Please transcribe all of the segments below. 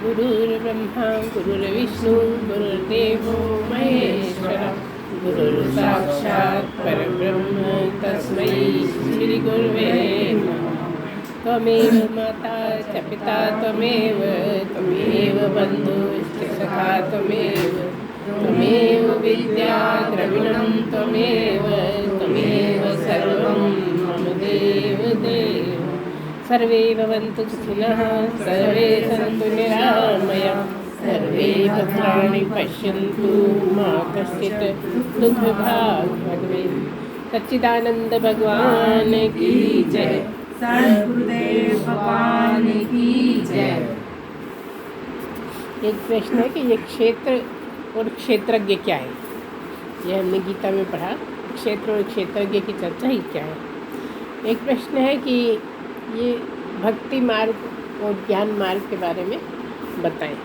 गुरुर्ब्रह्मा गुरुर्विष्णु गुरुर्देवो महेश्वर गुरुर्साक्षात् परब्रह्म तस्मै श्रीगुरुवे नमः। त्वमेव माता च पिता त्वमेव बन्धुश्च सखा त्वमेव विद्या द्रविणं त्वमेव सर्वं मम देव। सर्वे भवन्तु सुखिनः सर्वे सन्तु निरामयाः सर्वे भद्राणि पश्यन्तु मा कश्चित् दुःखभाग् भवेत्। सच्चिदानंद भगवान की जय। सद्गुरुदेव भगवान की जय। एक प्रश्न है कि ये क्षेत्र और क्षेत्रज्ञ क्या है। यह हमने गीता में पढ़ा। क्षेत्र और क्षेत्रज्ञ की चर्चा ही क्या है। एक प्रश्न है कि ये भक्ति मार्ग और ज्ञान मार्ग के बारे में बताएं।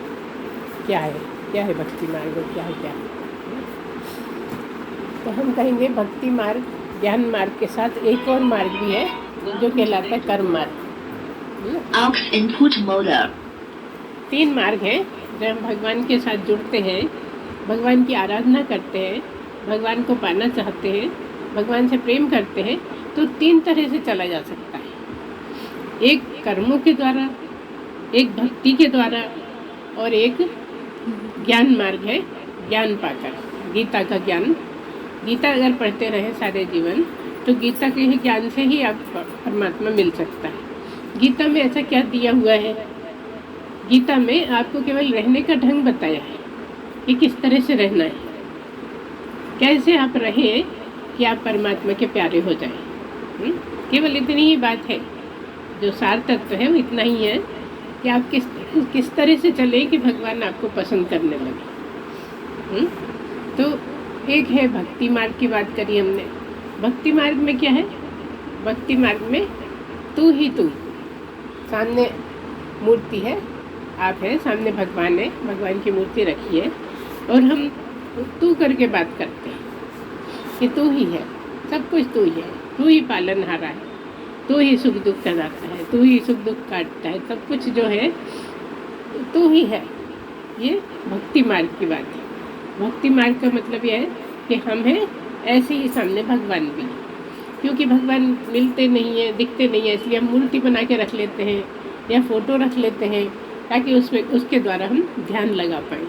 क्या है भक्ति मार्ग और क्या है। तो हम कहेंगे भक्ति मार्ग ज्ञान मार्ग के साथ एक और मार्ग भी है जो कहलाता है कर्म मार्ग। 3 मार्ग हैं जब हम भगवान के साथ जुड़ते हैं, भगवान की आराधना करते हैं, भगवान को पाना चाहते हैं, भगवान से प्रेम करते हैं, तो 3 तरह से चला जा सकता है। एक कर्मों के द्वारा, एक भक्ति के द्वारा और एक ज्ञान मार्ग है ज्ञान पाकर। गीता का ज्ञान, गीता अगर पढ़ते रहे सारे जीवन तो गीता के ही ज्ञान से ही आप परमात्मा मिल सकता है। गीता में ऐसा क्या दिया हुआ है। गीता में आपको केवल रहने का ढंग बताया है कि किस तरह से रहना है, कैसे आप रहें कि आप परमात्मा के प्यारे हो जाएं। केवल इतनी ही बात है। जो सार तत्व है वो इतना ही है कि आप किस तरह से चले कि भगवान आपको पसंद करने लगे। तो एक है भक्ति मार्ग की बात करी हमने। भक्ति मार्ग में क्या है। भक्ति मार्ग में तू ही तू, सामने मूर्ति है, आप है, सामने भगवान है, भगवान की मूर्ति रखी है और हम तू करके बात करते हैं कि तू ही है, सब कुछ तू ही है, तू ही पालनहारा है, तू ही सुख दुख कराता है, तू ही सुख दुख काटता है, सब कुछ जो है तू ही है। ये भक्ति मार्ग की बात है। भक्ति मार्ग का मतलब यह है कि हम हैं ऐसे ही सामने भगवान भी, क्योंकि भगवान मिलते नहीं हैं, दिखते नहीं हैं, इसलिए हम मूर्ति बना के रख लेते हैं या फ़ोटो रख लेते हैं ताकि उसके द्वारा हम ध्यान लगा पाएँ।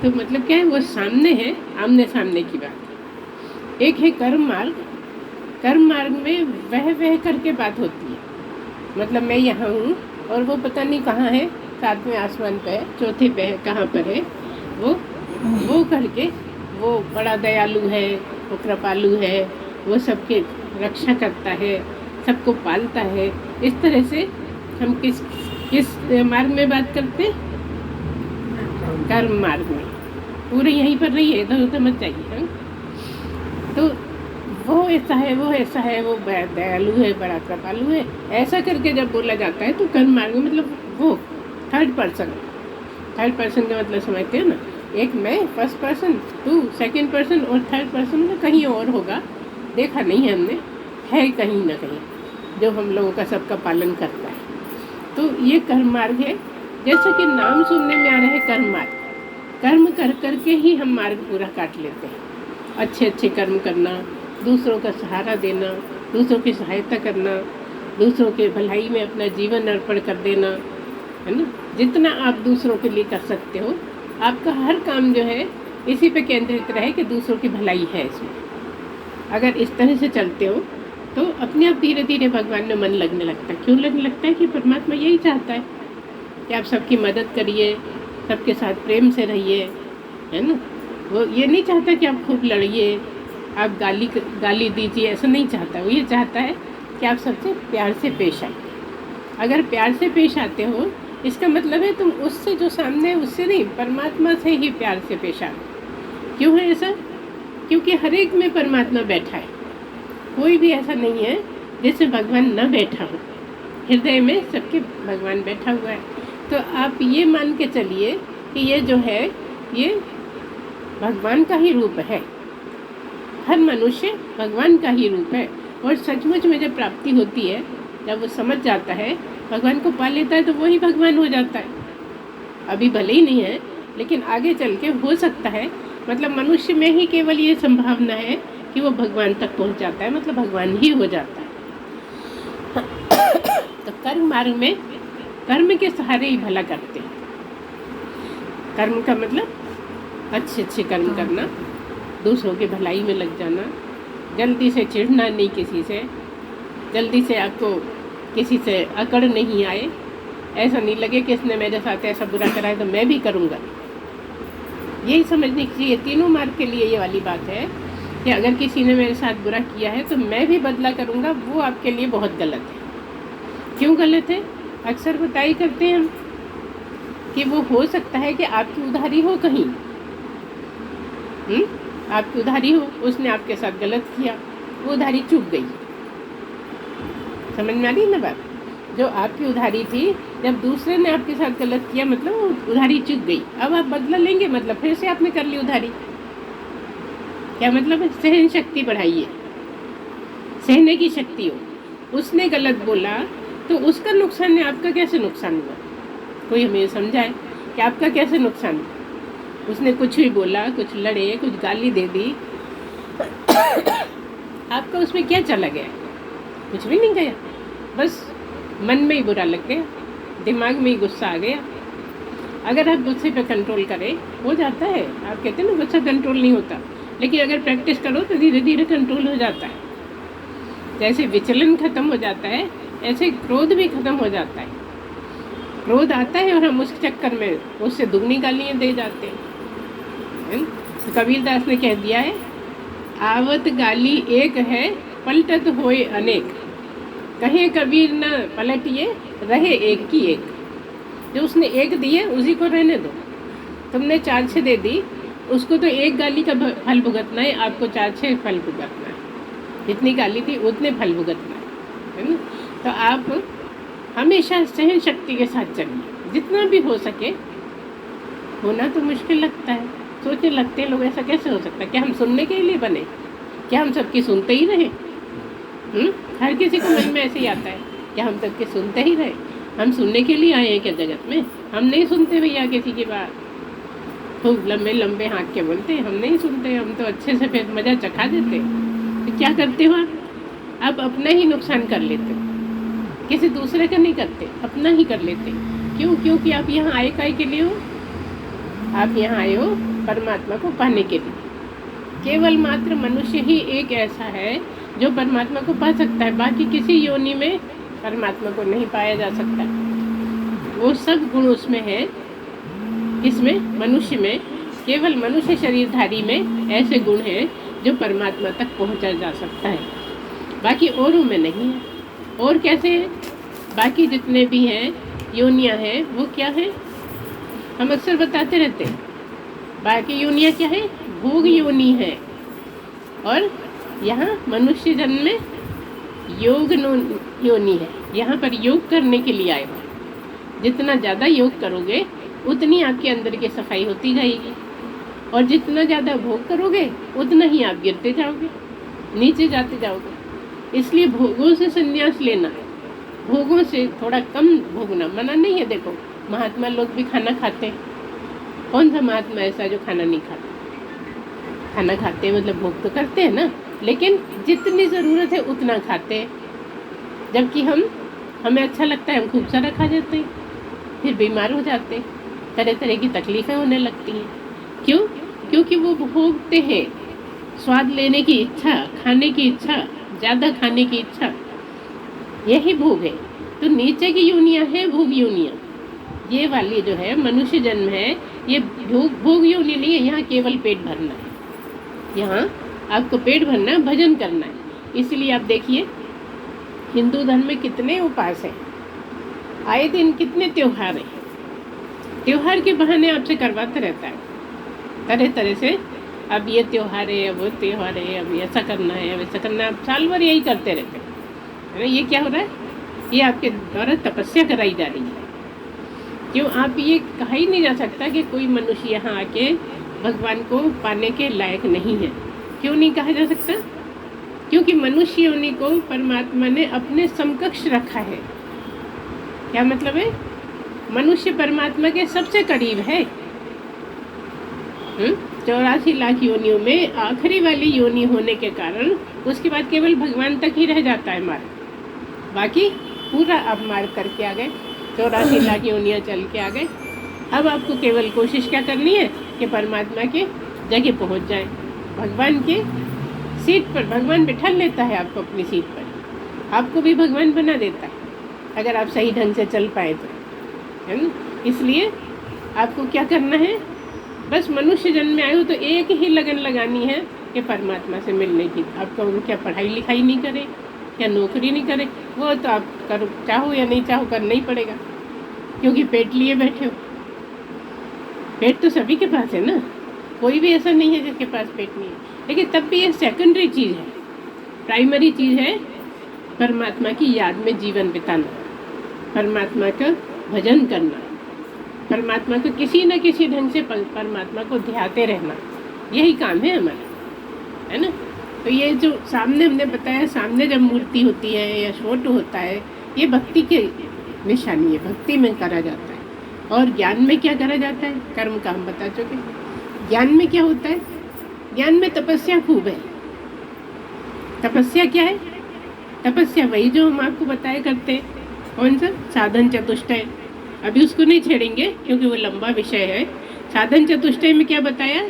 तो मतलब क्या है, वो सामने है, आमने सामने की बात। एक है कर्म मार्ग। कर्म मार्ग में वह करके बात होती है। मतलब मैं यहाँ हूँ और वो पता नहीं कहाँ है, 7वें आसमान पे है, 4थे पे है, कहाँ पर है, वो करके वो बड़ा दयालु है, वो कृपालु है, वो सबके रक्षा करता है, सबको पालता है। इस तरह से हम किस मार्ग में बात करते हैं। कर्म मार्ग में। पूरे यहीं पर नहीं है, इधर उधर मत जाइए। तो वो ऐसा है, वो दयालु है, बड़ा कृपालु है, ऐसा करके जब बोला जाता है तो कर्म मार्ग में मतलब वो थर्ड पर्सन का मतलब समझते हैं ना। एक मैं फर्स्ट पर्सन, तू सेकंड पर्सन और थर्ड पर्सन में कहीं और होगा, देखा नहीं है हमने, है कहीं ना कहीं जो हम लोगों का सबका पालन करता है। तो ये कर्म मार्ग है। जैसे कि नाम सुनने में आ रहा है कर्म मार्ग। कर्म कर करके ही हम मार्ग पूरा काट लेते हैं। अच्छे कर्म करना, दूसरों का सहारा देना, दूसरों की सहायता करना, दूसरों के भलाई में अपना जीवन अर्पण कर देना, है ना। जितना आप दूसरों के लिए कर सकते हो, आपका हर काम जो है इसी पे केंद्रित रहे कि दूसरों की भलाई है इसमें। अगर इस तरह से चलते हो तो अपने आप धीरे धीरे भगवान में मन लगने लगता है। क्यों लगने लगता है कि परमात्मा यही चाहता है कि आप सबकी मदद करिए, सबके साथ प्रेम से रहिए, है ना। वो ये नहीं चाहता कि आप खूब लड़िए, आप गाली दीजिए, ऐसा नहीं चाहता। वो ये चाहता है कि आप सबसे प्यार से पेश आए। अगर प्यार से पेश आते हो, इसका मतलब है तुम उससे जो सामने है उससे नहीं, परमात्मा से ही प्यार से पेश आओ। क्यों है ऐसा। क्योंकि हर एक में परमात्मा बैठा है। कोई भी ऐसा नहीं है जिससे भगवान न बैठा हो। हृदय में सबके भगवान बैठा हुआ है। तो आप ये मान के चलिए कि ये जो है ये भगवान का ही रूप है। हर मनुष्य भगवान का ही रूप है। और सचमुच में जब प्राप्ति होती है, जब वो समझ जाता है भगवान को पा लेता है तो वही भगवान हो जाता है। अभी भले ही नहीं है, लेकिन आगे चल के हो सकता है। मतलब मनुष्य में ही केवल ये संभावना है कि वो भगवान तक पहुंच जाता है, मतलब भगवान ही हो जाता है। तो कर्म मार्ग में कर्म के सहारे ही भला करते हैं। कर्म का मतलब अच्छे अच्छे कर्म करना, दूसरों की भलाई में लग जाना, जल्दी से चिढ़ना नहीं किसी से, जल्दी से आपको किसी से अकड़ नहीं आए, ऐसा नहीं लगे कि इसने मेरे साथ ऐसा बुरा करा है तो मैं भी करूँगा। यही समझने की चाहिए। तीनों मार्ग के लिए ये वाली बात है कि अगर किसी ने मेरे साथ बुरा किया है तो मैं भी बदला करूँगा, वो आपके लिए बहुत गलत है। क्यों गलत है? अक्सर बताई करते हैं हम कि वो हो सकता है कि आपकी उधारी हो कहीं, आपकी उधारी हो, उसने आपके साथ गलत किया, वो उधारी चूक गई। समझ में आ रही ना बात? जो आपकी उधारी थी, जब दूसरे ने आपके साथ गलत किया मतलब उधारी चूक गई। अब आप बदला लेंगे, मतलब फिर से आपने कर ली उधारी। क्या मतलब है? सहन शक्ति बढ़ाइए, सहने की शक्ति हो। उसने गलत बोला तो उसका नुकसान है, आपका कैसे नुकसान हुआ? कोई हमें समझाए कि आपका कैसे नुकसान हुआ? उसने कुछ भी बोला, कुछ लड़े, कुछ गाली दे दी, आपका उसमें क्या चला गया? कुछ भी नहीं गया, बस मन में ही बुरा लग गया, दिमाग में ही गुस्सा आ गया। अगर आप गुस्से पे कंट्रोल करें, हो जाता है। आप कहते हैं ना गुस्सा कंट्रोल नहीं होता, लेकिन अगर प्रैक्टिस करो तो धीरे धीरे कंट्रोल हो जाता है। जैसे विचलन खत्म हो जाता है, ऐसे क्रोध भी खत्म हो जाता है। क्रोध आता है और हम उस चक्कर में उससे दुगनी गालियाँ दे जाते हैं। तो कबीरदास ने कह दिया है, आवत गाली एक है, पलटत होए अनेक। कहे कबीर न पलटिए, रहे एक की एक। जो उसने एक दी है उसी को रहने दो। तुमने 4-6 दे दी, उसको तो एक गाली का फल भुगतना है, आपको 4-6 फल भुगतना है। जितनी गाली थी उतने फल भुगतना है ना? तो आप हमेशा सहन शक्ति के साथ चलिए, जितना भी हो सके। होना तो मुश्किल लगता है, सोचने लगते हैं लोग ऐसा कैसे हो सकता है? क्या हम सुनने के लिए बने? क्या हम सबकी सुनते ही रहे? हर किसी को मन में ऐसे ही आता है, क्या हम सबके सुनते ही रहे? हम सुनने के लिए आए हैं क्या जगत में? हम नहीं सुनते भैया किसी की बात, खूब लंबे लंबे हाँक के बोलते हैं, हम नहीं सुनते। हम तो अच्छे से फिर मज़ा चखा देते। तो क्या करते हो आप अपना ही नुकसान कर लेते हो, किसी दूसरे का नहीं करते, अपना ही कर लेते। क्यों? क्योंकि आप यहाँ आए काय के लिए हो? आप यहाँ आए हो परमात्मा को पाने के लिए। केवल मात्र मनुष्य ही एक ऐसा है जो परमात्मा को पा सकता है, बाकी किसी योनि में परमात्मा को नहीं पाया जा सकता। वो सब गुण उसमें है, इसमें मनुष्य में, केवल मनुष्य शरीरधारी में ऐसे गुण हैं जो परमात्मा तक पहुंचा जा सकता है, बाकी औरों में नहीं है। और कैसे हैं? बाकी जितने भी हैं योनियाँ हैं वो क्या है? हम अक्सर बताते रहते हैं, बाकी योनियाँ क्या है? भोग योनि है। और यहाँ मनुष्य जन्म में योग योनि है। यहाँ पर योग करने के लिए आए हो। जितना ज़्यादा योग करोगे उतनी आपके अंदर की सफाई होती जाएगी, और जितना ज़्यादा भोग करोगे उतना ही आप गिरते जाओगे, नीचे जाते जाओगे। इसलिए भोगों से संन्यास लेना, भोगों से थोड़ा कम भोगना। मना नहीं है। देखो महात्मा लोग भी खाना खाते हैं। कौन सा महात्मा ऐसा जो खाना नहीं खाता? खाना खाते हैं मतलब भोग तो करते हैं ना, लेकिन जितनी ज़रूरत है उतना खाते हैं। जबकि हमें अच्छा लगता है, हम खूब सारा खा जाते हैं, फिर बीमार हो जाते हैं, तरह तरह की तकलीफ़ें होने लगती हैं। क्यों? क्योंकि वो भोगते हैं। स्वाद लेने की इच्छा, खाने की इच्छा, ज़्यादा खाने की इच्छा, यही भोग है। तो नीचे की योनियाँ हैं भोग योनियाँ। ये वाली जो है मनुष्य जन्म है, ये भोग योनि नहीं है। यहाँ केवल पेट भरना है, यहाँ आपको पेट भरना है, भजन करना है। इसलिए आप देखिए हिंदू धर्म में कितने उपास हैं, आए दिन कितने त्योहार हैं। त्योहार के बहाने आपसे करवाता रहता है तरह तरह से। अब ये त्योहार है, अब वो त्योहार है, अब ऐसा करना है, अब ऐसा करना है। आप साल भर यही करते रहते हैं ना। ये क्या हो रहा है? ये आपके द्वारा तपस्या कराई जा रही है। क्यों? आप ये कहा ही नहीं जा सकता कि कोई मनुष्य यहाँ आके भगवान को पाने के लायक नहीं है। क्यों नहीं कहा जा सकता? क्योंकि मनुष्य योनि को परमात्मा ने अपने समकक्ष रखा है। क्या मतलब है? मनुष्य परमात्मा के सबसे करीब है। 84 लाख योनियों में आखिरी वाली योनि होने के कारण उसके बाद केवल भगवान तक ही रह जाता है मार्ग। बाकी पूरा आप मार्ग करके आ गए, 84 लाख योनियाँ चल के आ गए। अब आपको केवल कोशिश क्या करनी है कि परमात्मा के जगह पहुंच जाए, भगवान के सीट पर। भगवान बिठा लेता है आपको अपनी सीट पर, आपको भी भगवान बना देता है अगर आप सही ढंग से चल पाए तो, है ना। इसलिए आपको क्या करना है, बस मनुष्य जन्म में आए हो तो एक ही लगन लगानी है कि परमात्मा से मिलने की। आपका क्या पढ़ाई लिखाई नहीं करे, क्या नौकरी नहीं करे, वो तो आप करो, चाहो या नहीं चाहो करना ही पड़ेगा, क्योंकि पेट लिए बैठे हो। पेट तो सभी के पास है ना, कोई भी ऐसा नहीं है जिसके पास पेट नहीं है। लेकिन तब भी ये सेकेंडरी चीज़ है, प्राइमरी चीज़ है परमात्मा की याद में जीवन बिताना, परमात्मा का भजन करना, परमात्मा को किसी न किसी ढंग से परमात्मा को ध्याते रहना। यही काम है हमारा, है ना। तो ये जो सामने हमने बताया, सामने जब मूर्ति होती है या फोटो होता है, ये भक्ति की निशानी है, भक्ति में करा जाता है। और ज्ञान में क्या करा जाता है, कर्म का हम बता चुके। ज्ञान में क्या होता है, ज्ञान में तपस्या खूब है। तपस्या क्या है? तपस्या वही जो हम आपको बताया करते हैं, कौन सा? साधन चतुष्टय। अभी उसको नहीं छेड़ेंगे क्योंकि वो लंबा विषय है। साधन चतुष्टय में क्या बताया?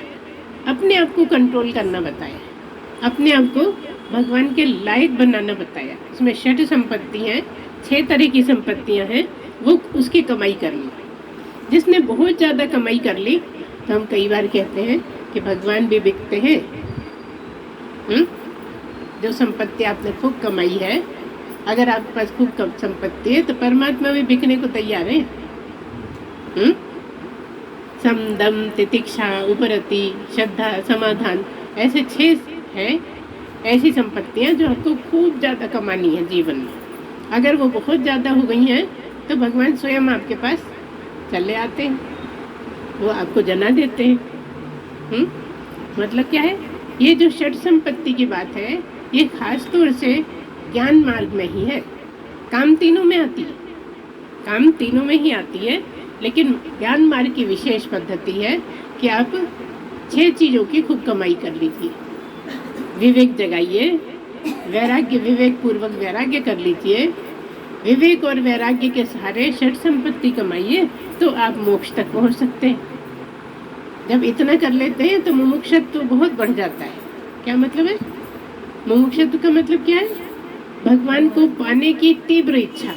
अपने आप को कंट्रोल करना बताया, अपने आप को भगवान के लायक बनाना बताया। इसमें 6 संपत्ति हैं, 6 तरह की संपत्तियां हैं, वो उसकी कमाई कर ली। जिसने बहुत ज़्यादा कमाई कर ली तो हम कई बार कहते हैं कि भगवान भी बिकते हैं। जो संपत्ति आपने खूब कमाई है, अगर आपके पास खूब संपत्ति है तो परमात्मा भी बिकने को तैयार है। समदम, तितिक्षा, उपरति, श्रद्धा, समाधान, ऐसे 6 हैं ऐसी संपत्तियां जो आपको खूब ज़्यादा कमानी है जीवन में। अगर वो बहुत ज़्यादा हो गई हैं तो भगवान स्वयं आपके पास चले आते हैं, वो आपको जना देते हैं। मतलब क्या है, ये जो 6 संपत्ति की बात है, ये खास तौर से ज्ञान मार्ग में ही है। काम तीनों में आती है, काम तीनों में ही आती है, लेकिन ज्ञान मार्ग की विशेष पद्धति है कि आप 6 चीज़ों की खूब कमाई कर लीजिए। विवेक जगाइए, वैराग्य, विवेक पूर्वक वैराग्य कर लीजिए। विवेक और वैराग्य के सहारे 6 संपत्ति कमाइए तो आप मोक्ष तक पहुंच सकते हैं। जब इतना कर लेते हैं तो मुमुक्षुत्व तो बहुत बढ़ जाता है। क्या मतलब है? मुमुक्षुत्व का मतलब क्या है? भगवान को पाने की तीव्र इच्छा,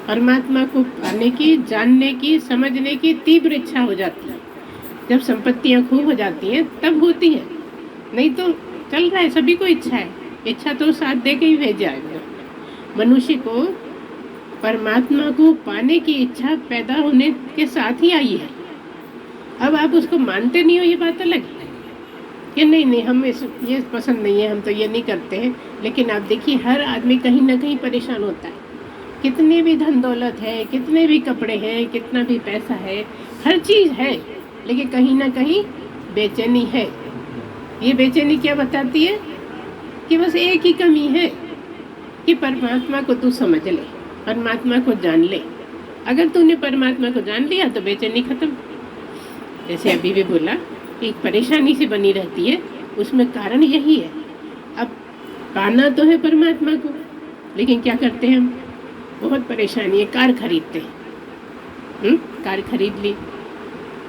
परमात्मा को पाने की, जानने की, समझने की तीव्र इच्छा हो जाती है। जब संपत्तियां खूब हो जाती हैं तब होती है, नहीं तो चल रहा है, सभी को इच्छा है, इच्छा तो साथ दे के ही भेजा है। मनुष्य को परमात्मा को पाने की इच्छा पैदा होने के साथ ही आई है। अब आप उसको मानते नहीं हो, ये बात अलग है कि नहीं हम ये पसंद नहीं है, हम तो ये नहीं करते हैं। लेकिन आप देखिए, हर आदमी कहीं ना कहीं परेशान होता है। कितने भी धन दौलत है, कितने भी कपड़े हैं, कितना भी पैसा है, हर चीज़ है, लेकिन कहीं ना कहीं बेचैनी है। ये बेचैनी क्या बताती है? कि बस एक ही कमी है कि परमात्मा को तू समझ ले, परमात्मा को जान ले। अगर तूने परमात्मा को जान लिया तो बेचैनी खत्म। जैसे अभी भी बोला कि परेशानी से बनी रहती है, उसमें कारण यही है। अब पाना तो है परमात्मा को, लेकिन क्या करते हैं हम? बहुत परेशानी है, कार खरीदते हैं। कार खरीद ली,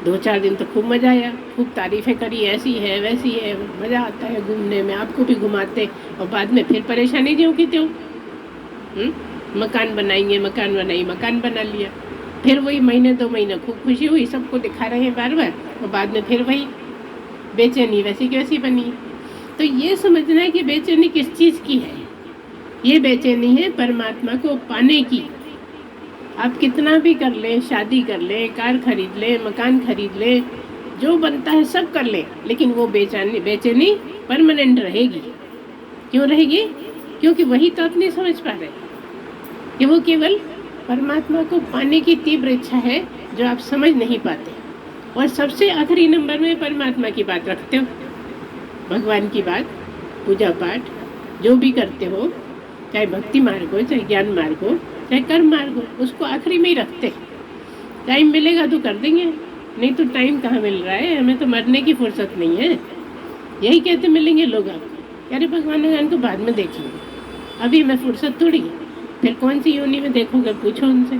2-4 दिन तो खूब मज़ा आया, खूब तारीफ़ें करी, ऐसी है वैसी है, मज़ा आता है घूमने में, आपको भी घुमाते, और बाद में फिर परेशानी ज्यों की त्यों। मकान बनाएंगे, मकान बनाई, मकान बना लिया, फिर वही महीने 2 महीने खूब खुशी हुई, सबको दिखा रहे हैं बार बार, और बाद में फिर वही बेचैनी वैसी की वैसी बनी। तो ये समझना है कि बेचैनी किस चीज़ की है। ये बेचैनी है परमात्मा को पाने की। आप कितना भी कर लें, शादी कर लें, कार खरीद लें, मकान खरीद लें, जो बनता है सब कर लें, लेकिन वो बेचैनी परमानेंट रहेगी। क्यों रहेगी? क्योंकि वही तो आप नहीं समझ पा रहे कि वो केवल परमात्मा को पाने की तीव्र इच्छा है जो आप समझ नहीं पाते। और सबसे आखिरी नंबर में परमात्मा की बात रखते हो, भगवान की बात, पूजा पाठ जो भी करते हो, चाहे भक्ति मार्ग हो चाहे ज्ञान मार्ग हो, चाहे कर्म मार्ग हो, उसको आखिरी में ही रखते। टाइम मिलेगा तो कर देंगे, नहीं तो टाइम कहाँ मिल रहा है, हमें तो मरने की फुर्सत नहीं है। यही कहते मिलेंगे लोग आपको, अरे भगवान तो बाद में देख लेंगे, अभी हमें फुर्सत थोड़ी है। फिर कौन सी योनि में देखोगे, पूछो उनसे।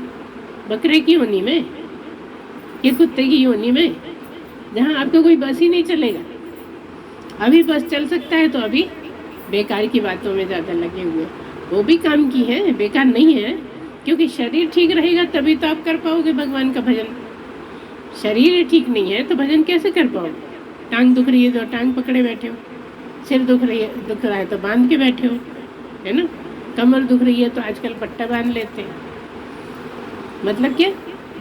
बकरे की योनि में कि कुत्ते की योनि में, जहाँ आपका कोई बस ही नहीं चलेगा। अभी बस चल सकता है तो अभी बेकार की बातों में ज़्यादा लगे हुए, वो भी काम की है, बेकार नहीं है। क्योंकि शरीर ठीक रहेगा तभी तो आप कर पाओगे भगवान का भजन। शरीर ठीक नहीं है तो भजन कैसे कर पाओगे? टांग दुख रही है तो टांग पकड़े बैठे हो, सिर दुख रहा है तो बांध के बैठे हो, है ना। कमर दुख रही है तो आजकल पट्टा बांध लेते हैं। मतलब क्या,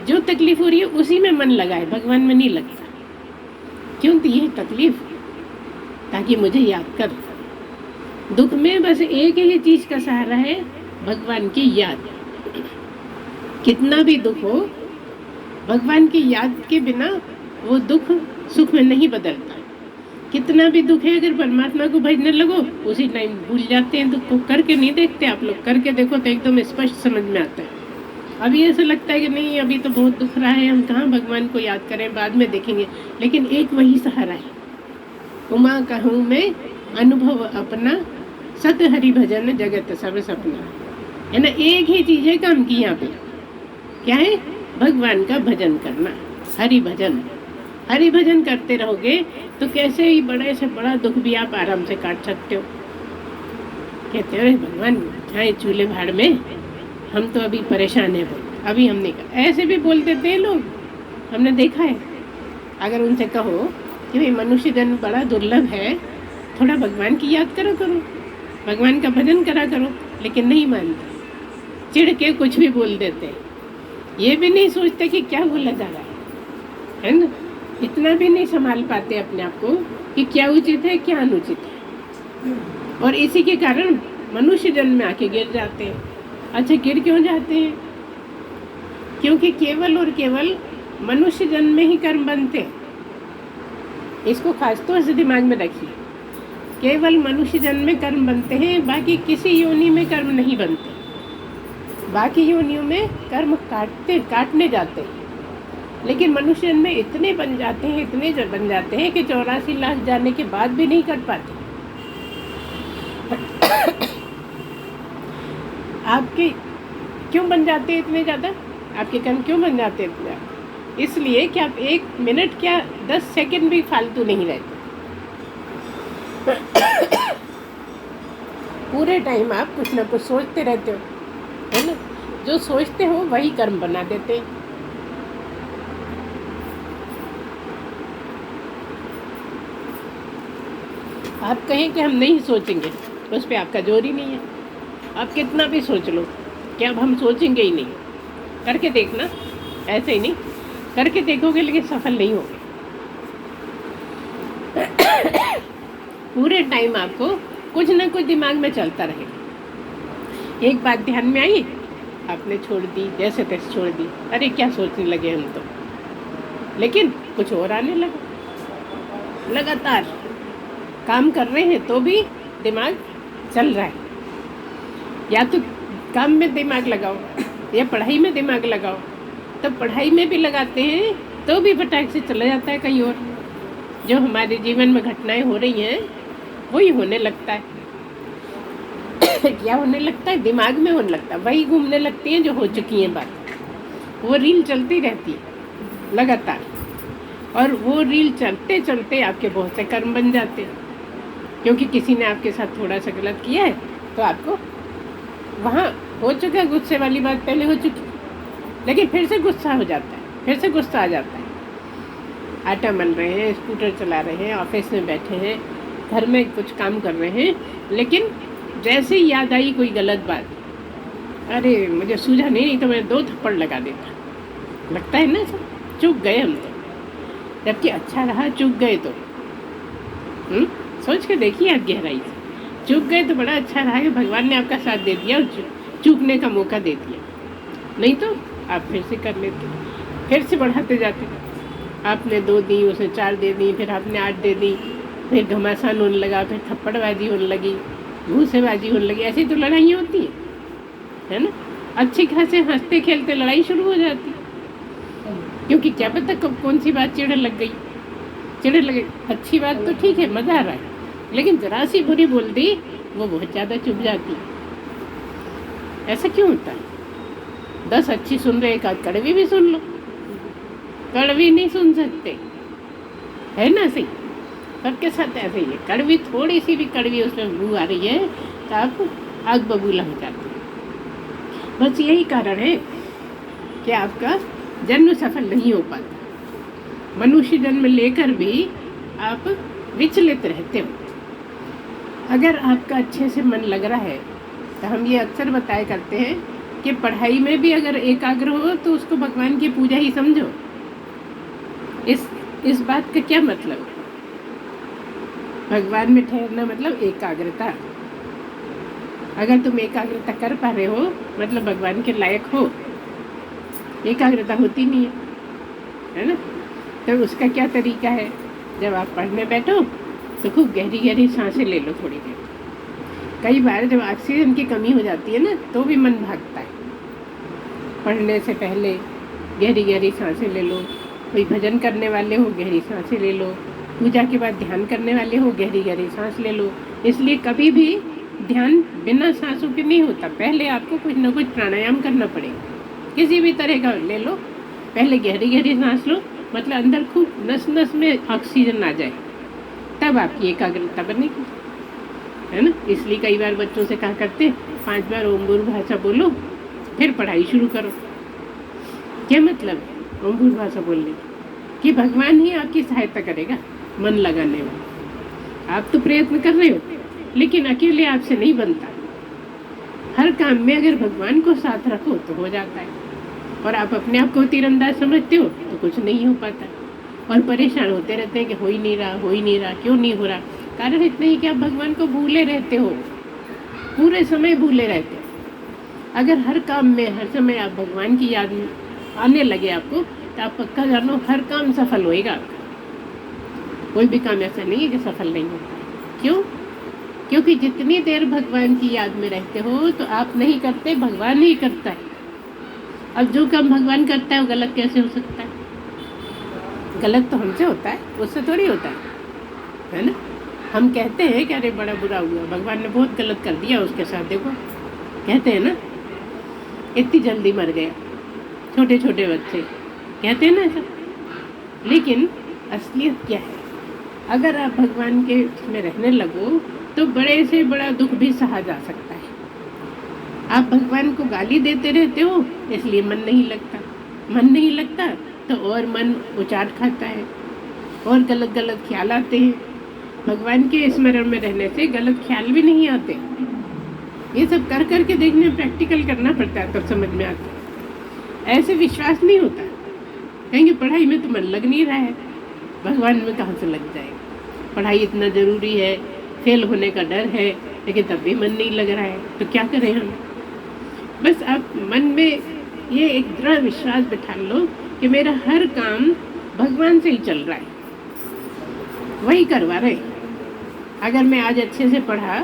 जो तकलीफ हो रही है उसी में मन लगाए, भगवान में नहीं लगता। क्यों दी है तकलीफ? ताकि मुझे याद कर। दुख में बस एक ही चीज का सहारा है, भगवान की याद। कितना भी दुख हो, भगवान की याद के बिना वो दुख सुख में नहीं बदलता। कितना भी दुख है, अगर परमात्मा को भजने लगो उसी टाइम भूल जाते हैं दुख को। करके नहीं देखते आप लोग, करके देखो तो एकदम स्पष्ट समझ में आता है। अभी ऐसा लगता है कि नहीं अभी तो बहुत दुख रहा है, हम कहाँ भगवान को याद करें, बाद में देखेंगे। लेकिन एक वही सहारा है। उमा कहूँ मैं अनुभव अपना, सत हरि भजन जगत सब सपना, है ना। एक ही चीज है काम की यहाँ पे, क्या है? भगवान का भजन करना, हरि भजन। हरि भजन करते रहोगे तो कैसे ही बड़े से बड़ा दुख भी आप आराम से काट सकते हो। कहते हो भगवान जाए चूल्हे भाड़ में, हम तो अभी परेशान है, अभी हम नहीं कर। ऐसे भी बोल देते हैं लोग, हमने देखा है। अगर उनसे कहो कि भाई मनुष्य जन्म बड़ा दुर्लभ है, थोड़ा भगवान की याद करो, भगवान का भजन करा करो, लेकिन नहीं मानते, चिढ़ के कुछ भी बोल देते हैं। ये भी नहीं सोचते कि क्या बोला जा रहा है ना। इतना भी नहीं संभाल पाते अपने आप को कि क्या उचित है क्या अनुचित है, और इसी के कारण मनुष्य जन्म में आके गिर जाते हैं। अच्छा, गिर क्यों जाते हैं? क्योंकि केवल और केवल मनुष्य जन्म में ही कर्म बनते हैं। इसको खास तौर से दिमाग में रखिए, केवल मनुष्य जन्म में कर्म बनते हैं, बाकी किसी योनि में कर्म नहीं बनते। बाकी योनियों में कर्म काटने जाते हैं, लेकिन मनुष्य जन्म में इतने बन जाते हैं कि 84 लाख जाने के बाद भी नहीं कर पाते। आपके क्यों बन जाते हैं इतने ज़्यादा? आपके कर्म क्यों बन जाते हैं इतने ज़्यादा? इसलिए कि आप 1 मिनट क्या 10 सेकंड भी फालतू नहीं रहते। पूरे टाइम आप कुछ ना कुछ सोचते रहते हो, है ना। जो सोचते हो वही कर्म बना देते हैं। आप कहें कि हम नहीं सोचेंगे, उस पर आपका जोर ही नहीं है। आप कितना भी सोच लो कि अब हम सोचेंगे ही नहीं। करके देखना, ऐसे ही नहीं करके देखोगे लेकिन सफल नहीं होगे। पूरे टाइम आपको कुछ ना कुछ दिमाग में चलता रहेगा। एक बात ध्यान में आई, आपने छोड़ दी, जैसे तैसे छोड़ दी, अरे क्या सोचने लगे हम तो, लेकिन कुछ और आने लगा। लगातार काम कर रहे हैं तो भी दिमाग चल रहा है। या तो काम में दिमाग लगाओ या पढ़ाई में दिमाग लगाओ। तब पढ़ाई में भी लगाते हैं तो भी फटाक से चला जाता है कहीं और। जो हमारे जीवन में घटनाएं हो रही हैं वही होने लगता है। क्या होने लगता है? दिमाग में होने लगता है, वही घूमने लगती हैं जो हो चुकी हैं बात। वो रील चलती रहती है लगातार, और वो रील चलते चलते आपके बहुत से कर्म बन जाते हैं। क्योंकि किसी ने आपके साथ थोड़ा सा गलत किया है तो आपको वहाँ हो चुका है, गुस्से वाली बात पहले हो चुकी, लेकिन फिर से गुस्सा हो जाता है, फिर से गुस्सा आ जाता है। आटा मल रहे हैं, स्कूटर चला रहे हैं, ऑफिस में बैठे हैं, घर में कुछ काम कर रहे हैं, लेकिन जैसे ही याद आई कोई गलत बात, अरे मुझे सूझा नहीं तो मैं 2 थप्पड़ लगा देता। लगता है ना सब चूक गए हम तो, जबकि अच्छा रहा चूक गए तो। सोच के देखिए आप गहराई से, चूक गए तो बड़ा अच्छा रहा कि भगवान ने आपका साथ दे दिया और चूकने का मौका दे दिया। नहीं तो आप फिर से कर लेते, फिर से बढ़ाते जाते। आपने 2 दी, उसने 4 दे दी, फिर आपने 8 दे दी, फिर घमासान होने लगा, फिर थप्पड़बाजी होने लगी, घूसेबाजी होने लगी। ऐसी तो लड़ाइयाँ होती है ना। अच्छी खासे हंसते खेलते लड़ाई शुरू हो जाती, क्योंकि क्या पता कब कौन सी बात चिढ़ लग गई। चिढ़ लगे, अच्छी बात तो ठीक है, मज़ा आ रहा है, लेकिन जरा सी बुरी बोल दी वो बहुत ज़्यादा चुभ जाती। ऐसा क्यों होता है? 10 अच्छी सुन रहे, एक आध कड़वी भी सुन लो। कड़वी नहीं सुन सकते, है ना? सही सबके साथ ऐसे ही है। कड़वी, थोड़ी सी भी कड़वी उसमें बू आ रही है तो आप आग बबूला हो जाते हैं। बस यही कारण है कि आपका जन्म सफल नहीं हो पाता। मनुष्य जन्म लेकर भी आप विचलित रहते हो। अगर आपका अच्छे से मन लग रहा है तो हम ये अक्सर बताया करते हैं कि पढ़ाई में भी अगर एकाग्र हो तो उसको भगवान की पूजा ही समझो। इस बात का क्या मतलब है? भगवान में ठहरना मतलब एकाग्रता। अगर तुम एकाग्रता कर पा रहे हो मतलब भगवान के लायक हो। एकाग्रता होती नहीं है ना? तो उसका क्या तरीका है? जब आप पढ़ने बैठो तो खूब गहरी गहरी सांसें ले लो थोड़ी देर। कई बार जब ऑक्सीजन की कमी हो जाती है ना तो भी मन भागता है। पढ़ने से पहले गहरी गहरी सांसें ले लो। कोई भजन करने वाले हो, गहरी सांसें ले लो। पूजा के बाद ध्यान करने वाले हो, गहरी गहरी सांस ले लो। इसलिए कभी भी ध्यान बिना सांसों के नहीं होता। पहले आपको कुछ ना कुछ प्राणायाम करना पड़ेगा, किसी भी तरह का ले लो। पहले गहरी गहरी सांस लो, मतलब अंदर खूब नस नस में ऑक्सीजन आ जाए, तब आपकी एकाग्रता बनेगी, है ना? इसलिए कई बार बच्चों से कहा करते 5 बार ओम भूर्भाषा बोलो फिर पढ़ाई शुरू करो। क्या मतलब ओम भूर्भाषा बोलने कि भगवान ही आपकी सहायता करेगा मन लगाने में। आप तो प्रयत्न कर रहे हो लेकिन अकेले आपसे नहीं बनता। हर काम में अगर भगवान को साथ रखो तो हो जाता है, और आप अपने आप को तीरंदाज समझते हो तो कुछ नहीं हो पाता और परेशान होते रहते हैं कि हो ही नहीं रहा, हो ही नहीं रहा, क्यों नहीं हो रहा। कारण इतना ही कि आप भगवान को भूले रहते हो, पूरे समय भूले रहते हो। अगर हर काम में हर समय आप भगवान की याद आने लगे आपको तो आप पक्का जानो हर काम सफल होएगा आपका। कोई भी काम ऐसा नहीं है कि सफल नहीं होता। क्यों? क्योंकि जितनी देर भगवान की याद में रहते हो तो आप नहीं करते, भगवान ही करता है। अब जो काम भगवान करता है वो गलत कैसे हो सकता है? गलत तो हमसे होता है, उससे थोड़ी होता है ना? हम कहते हैं कि अरे बड़ा बुरा हुआ, भगवान ने बहुत गलत कर दिया उसके साथ, देखो कहते हैं ना, इतनी जल्दी मर गया, छोटे छोटे बच्चे कहते हैं ना ऐसा। लेकिन असलियत क्या है? अगर आप भगवान के में रहने लगो तो बड़े से बड़ा दुख भी सहा जा सकता है। आप भगवान को गाली देते रहते हो इसलिए मन नहीं लगता। मन नहीं लगता तो और मन उचाट खाता है और गलत गलत ख्याल आते हैं। भगवान के स्मरण में रहने से गलत ख्याल भी नहीं आते। ये सब कर करके देखने, प्रैक्टिकल करना पड़ता है, तब समझ में आता है। ऐसे विश्वास नहीं होता। कहेंगे पढ़ाई में तो मन लग नहीं रहा है, भगवान में कहाँ से लग जाएगा? पढ़ाई इतना ज़रूरी है, फेल होने का डर है, लेकिन तब भी मन नहीं लग रहा है, तो क्या करें हम? बस आप मन में ये एक दृढ़ विश्वास बिठा लो कि मेरा हर काम भगवान से ही चल रहा है, वही करवा रहे। अगर मैं आज अच्छे से पढ़ा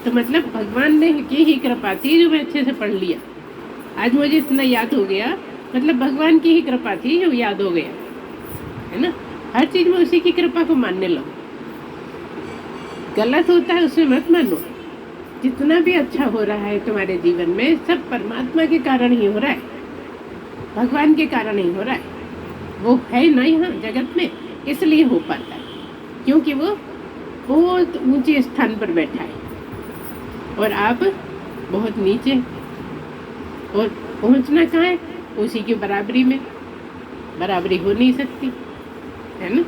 तो मतलब भगवान ने की ही कृपा थी जो मैं अच्छे से पढ़ लिया। आज मुझे इतना याद हो गया, मतलब भगवान की ही कृपा थी जो याद हो गया, है ना? हर चीज़ में उसी की कृपा को मानने लगो। गलत होता है उसमें मत मानो। जितना भी अच्छा हो रहा है तुम्हारे जीवन में सब परमात्मा के कारण ही हो रहा है, भगवान के कारण ही हो रहा है। वो है ना यहाँ जगत में, इसलिए हो पाता है, क्योंकि वो बहुत ऊंचे स्थान पर बैठा है और आप बहुत नीचे। और पहुँचना कहाँ है? उसी की बराबरी में। बराबरी हो नहीं सकती, है ना?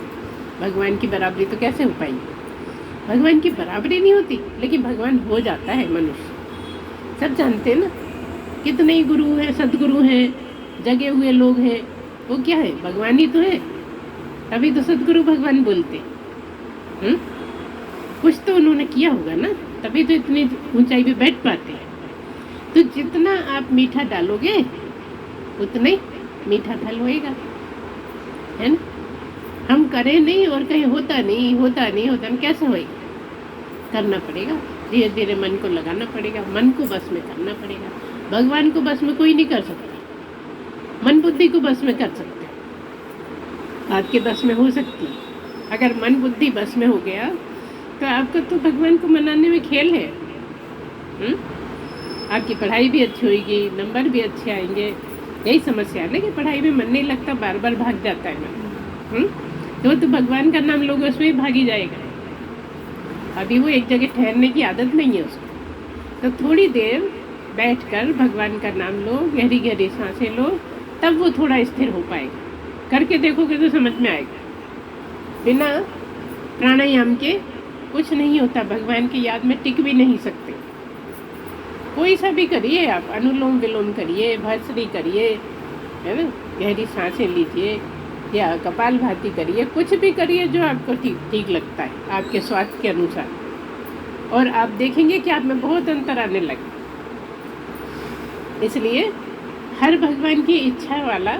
भगवान की बराबरी तो कैसे हो पाएगी? भगवान की बराबरी नहीं होती, लेकिन भगवान हो जाता है मनुष्य। सब जानते हैं ना, कितने ही गुरु हैं, सदगुरु हैं, जगे हुए लोग हैं, वो क्या है? भगवान ही तो है। तभी तो सदगुरु भगवान बोलते। कुछ तो उन्होंने किया होगा ना, तभी तो इतनी ऊंचाई पे बैठ पाते हैं। तो जितना आप मीठा डालोगे उतना ही मीठा फल होएगा, है ना? हम करें नहीं और कहीं होता नहीं होता नहीं होता नहीं, कैसे होएगा? करना पड़ेगा, धीरे धीरे मन को लगाना पड़ेगा, मन को बस में करना पड़ेगा। भगवान को बस में कोई नहीं कर सकता। मन बुद्धि को बस में कर सकते हैं, आपके बस में हो सकती है। अगर मन बुद्धि बस में हो गया तो आपका तो भगवान को मनाने में खेल है। आपकी पढ़ाई भी अच्छी होगी, नंबर भी अच्छे आएंगे। यही समस्या है ना कि पढ़ाई में मन नहीं लगता, बार बार भाग जाता है मन। तो भगवान का नाम लोग उसमें ही भागी जाएगा। अभी वो एक जगह ठहरने की आदत नहीं है उसको। तो थोड़ी देर बैठकर भगवान का नाम लो, गहरी गहरी सांसें लो, तब वो थोड़ा स्थिर हो पाएगा। करके देखोगे तो समझ में आएगा। बिना प्राणायाम के कुछ नहीं होता। भगवान की याद में टिक भी नहीं सकते। कोई सा भी करिए आप, अनुलोम विलोम करिए, भस्त्री करिए, है ना, गहरी सांसें लीजिए या कपाल भाती करिए, कुछ भी करिए जो आपको ठीक लगता है आपके स्वास्थ्य के अनुसार, और आप देखेंगे कि आप में बहुत अंतर आने लगे। इसलिए हर भगवान की इच्छा वाला,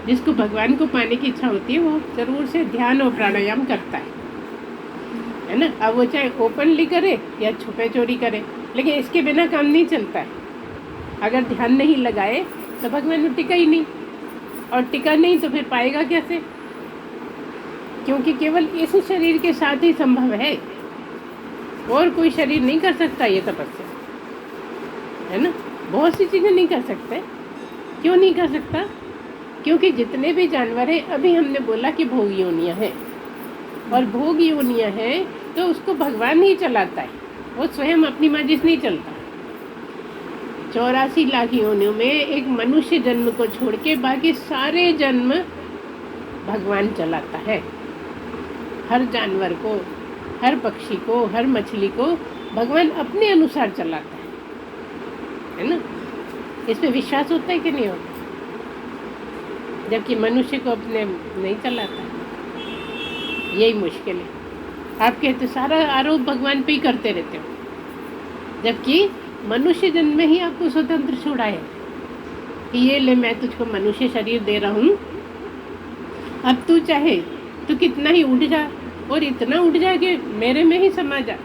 जिसको भगवान को पाने की इच्छा होती है, वो जरूर से ध्यान और प्राणायाम करता है ना। अब वो चाहे ओपनली करे या छुपे चोरी करे, लेकिन इसके बिना काम नहीं चलता है। अगर ध्यान नहीं लगाए तो भगवान में टिका ही नहीं, और टिका नहीं तो फिर पाएगा कैसे? क्योंकि केवल इस शरीर के साथ ही संभव है, और कोई शरीर नहीं कर सकता ये तपस्या, है ना। बहुत सी चीज़ें नहीं कर सकते। क्यों नहीं कर सकता? क्योंकि जितने भी जानवर हैं, अभी हमने बोला कि भोग योनियाँ हैं, और भोग योनियाँ हैं तो उसको भगवान ही चलाता है, वो स्वयं अपनी मर्जी से नहीं चलता। 84 लाख योनियों में एक मनुष्य जन्म को छोड़ के बाकी सारे जन्म भगवान चलाता है। हर जानवर को, हर पक्षी को, हर मछली को भगवान अपने अनुसार चलाता है ना। इस पे विश्वास होता है कि नहीं होता? जबकि मनुष्य को अपने नहीं चलाता। यही मुश्किल है। आप कहते सारा आरोप भगवान पे ही करते रहते हो, जबकि मनुष्य जन्म में ही आपको स्वतंत्र छोड़ा है कि ये ले, मैं तुझको मनुष्य शरीर दे रहा हूँ, अब तू चाहे तो कितना ही उठ जा, और इतना उठ जा कि मेरे में ही समा जा,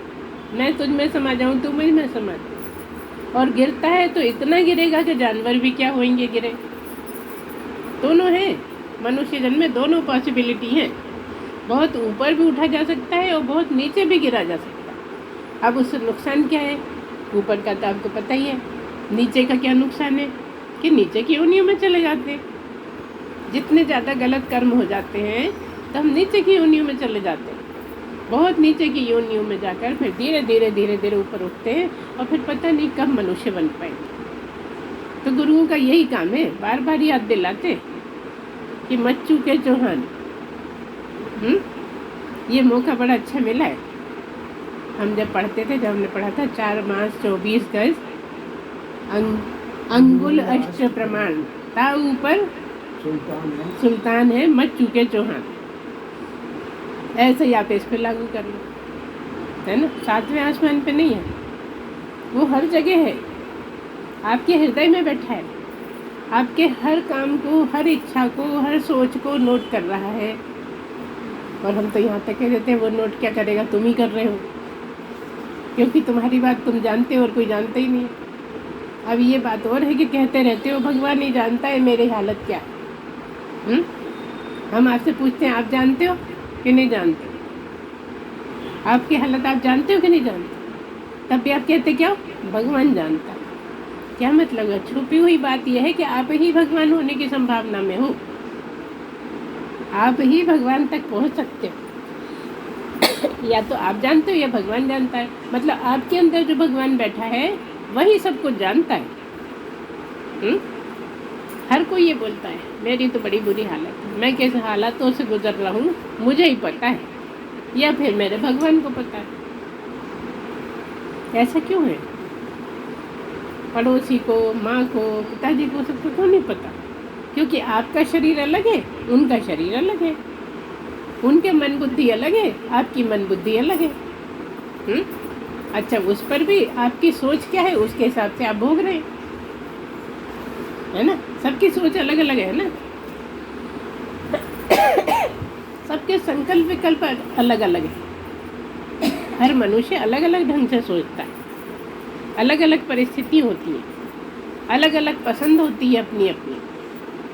मैं तुझ में समा जाऊँ, तू मुझ में समा जा। और गिरता है तो इतना गिरेगा कि जानवर भी क्या होंगे, गिरे। दोनों हैं मनुष्य जन्म में, दोनों पॉसिबिलिटी हैं। बहुत ऊपर भी उठा जा सकता है और बहुत नीचे भी गिरा जा सकता है। अब उससे नुकसान क्या है? ऊपर का तो आपको पता ही है, नीचे का क्या नुकसान है कि नीचे की योनियों में चले जाते हैं। जितने ज़्यादा गलत कर्म हो जाते हैं तो हम नीचे की योनियों में चले जाते हैं। बहुत नीचे की योनियों में जाकर फिर धीरे धीरे धीरे धीरे ऊपर उठते हैं, और फिर पता नहीं कब मनुष्य बन पाएंगे। तो गुरुओं का यही काम है, बार बार याद दिलाते कि मत चूके चौहान। ये मौका बड़ा अच्छा मिला है। हम जब पढ़ते थे, जब हमने पढ़ा था 4 मास 24 गज अंगुल अष्ट प्रमाण, ता ऊपर सुल्तान है मत चूके चौहान। ऐसे ही आप इस पे लागू कर लो, है ना। 7वें आसमान पे नहीं है, वो हर जगह है, आपके हृदय में बैठा है, आपके हर काम को, हर इच्छा को, हर सोच को नोट कर रहा है। और हम तो यहाँ तक कह देते हैं, वो नोट क्या करेगा, तुम ही कर रहे हो, क्योंकि तुम्हारी बात तुम जानते हो और कोई जानता ही नहीं। अब ये बात और है कि कहते रहते हो भगवान ही जानता है मेरी हालत क्या है। हम आपसे पूछते हैं, आप जानते हो कि नहीं जानते? आपकी हालत आप जानते हो कि नहीं जानते? तब भी आप कहते क्या हो? भगवान जानता है। क्या मतलब है? छुपी हुई बात यह है कि आप ही भगवान होने की संभावना में हो, आप ही भगवान तक पहुंच सकते हो। या तो आप जानते हो या भगवान जानता है। मतलब आपके अंदर जो भगवान बैठा है वही सब कुछ जानता है। हर कोई ये बोलता है मेरी तो बड़ी बुरी हालत है, मैं कैसे हालातों से गुजर रहा हूँ मुझे ही पता है, या फिर मेरे भगवान को पता है। ऐसा क्यों है? पड़ोसी को, माँ को, पिताजी को, सबको क्यों नहीं पता? क्योंकि आपका शरीर अलग है, उनका शरीर अलग है, उनके मन बुद्धि अलग है, आपकी मन बुद्धि अलग है। अच्छा, उस पर भी आपकी सोच क्या है, उसके हिसाब से आप भोग रहे हैं, है ना। सबकी सोच अलग अलग है ना, सबके संकल्प विकल्प अलग अलग है। हर मनुष्य अलग अलग ढंग से सोचता है, अलग अलग परिस्थिति होती है। अलग अलग पसंद होती है अपनी अपनी,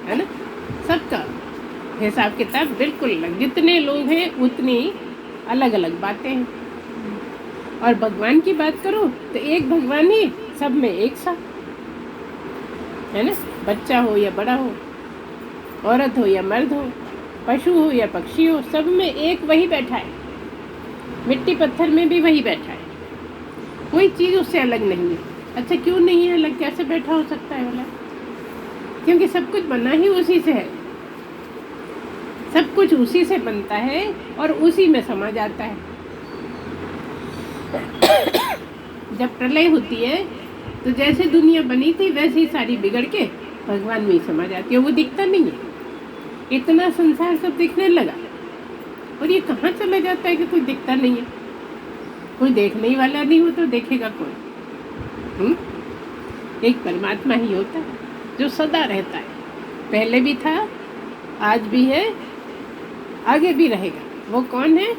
है ना। सबका हिसाब किताब बिल्कुल अलग, जितने लोग हैं उतनी अलग अलग बातें हैं। और भगवान की बात करो तो एक भगवान ही सब में एक सा, है ना। बच्चा हो या बड़ा हो, औरत हो या मर्द हो, पशु हो या पक्षी हो, सब में एक वही बैठा है। मिट्टी पत्थर में भी वही बैठा है, कोई चीज़ उससे अलग नहीं है। अच्छा क्यों नहीं है अलग, कैसे बैठा हो सकता है वाला? क्योंकि सब कुछ बना ही उसी से है, सब कुछ उसी से बनता है और उसी में समा जाता है। जब प्रलय होती है तो जैसे दुनिया बनी थी वैसे ही सारी बिगड़ के भगवान में ही समा जाती है। वो दिखता नहीं है, इतना संसार सब दिखने लगा और ये कहाँ चला जाता है कि कोई दिखता नहीं है। कोई देखने ही वाला नहीं हो तो देखेगा कौन? एक परमात्मा ही होता है जो सदा रहता है, पहले भी था, आज भी है, आगे भी रहेगा। वो कौन है?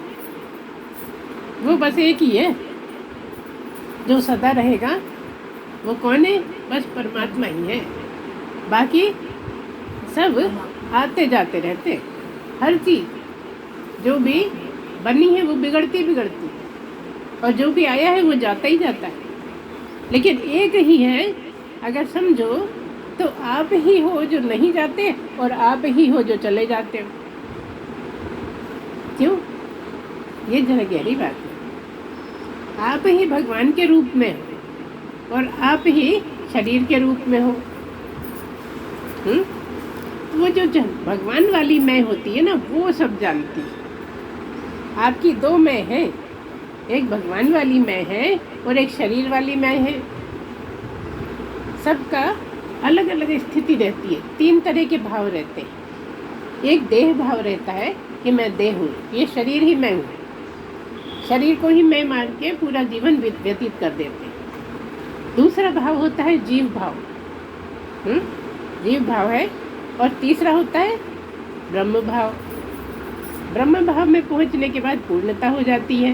वो बस एक ही है जो सदा रहेगा। वो कौन है? बस परमात्मा ही है। बाकी सब आते जाते रहते। हर चीज़ जो भी बनी है वो बिगड़ती बिगड़ती, और जो भी आया है वो जाता ही जाता है। लेकिन एक ही है, अगर समझो तो आप ही हो जो नहीं जाते और आप ही हो जो चले जाते हो। क्यों? ये जरा गहरी बात है। आप ही भगवान के रूप में हो और आप ही शरीर के रूप में हो। वो जो भगवान वाली मैं होती है ना, वो सब जानती है। आपकी दो मैं है, एक भगवान वाली मैं है और एक शरीर वाली मैं है। सबका अलग अलग स्थिति रहती है, तीन तरह के भाव रहते हैं। एक देह भाव रहता है कि मैं देह हूँ, ये शरीर ही मैं हूँ, शरीर को ही मैं मान के पूरा जीवन व्यतीत कर देते हैं। दूसरा भाव होता है जीव भाव, जीव भाव है। और तीसरा होता है ब्रह्म भाव। ब्रह्म भाव में पहुंचने के बाद पूर्णता हो जाती है।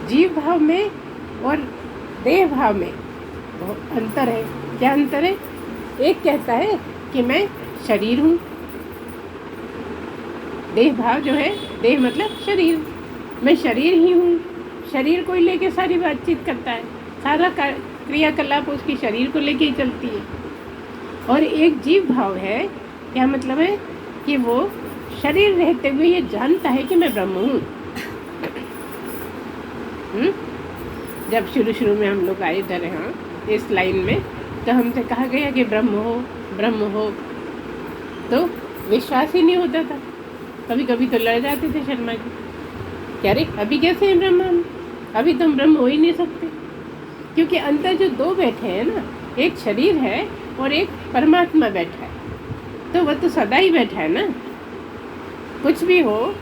जीव भाव में और देह भाव में बहुत अंतर है। क्या अंतर है? एक कहता है कि मैं शरीर हूँ, देह भाव जो है, देह मतलब शरीर, मैं शरीर ही हूँ। शरीर को ही लेके सारी बातचीत करता है, सारा क्रियाकलाप उसकी शरीर को लेके ही चलती है। और एक जीव भाव है, क्या मतलब है कि वो शरीर रहते हुए ये जानता है कि मैं ब्रह्म हूँ। जब शुरू में हम लोग आए इधर यहाँ इस लाइन में, तो हमसे कहा गया कि ब्रह्म हो ब्रह्म हो, तो विश्वास ही नहीं होता था। कभी कभी तो लड़ जाते थे शर्मा जी, क्या रे अभी कैसे हैं ब्रह्म हम, अभी तो हम ब्रह्म हो ही नहीं सकते। क्योंकि अंदर जो दो बैठे हैं ना, एक शरीर है और एक परमात्मा बैठा है, तो वह तो सदा ही बैठा है ना। कुछ भी हो,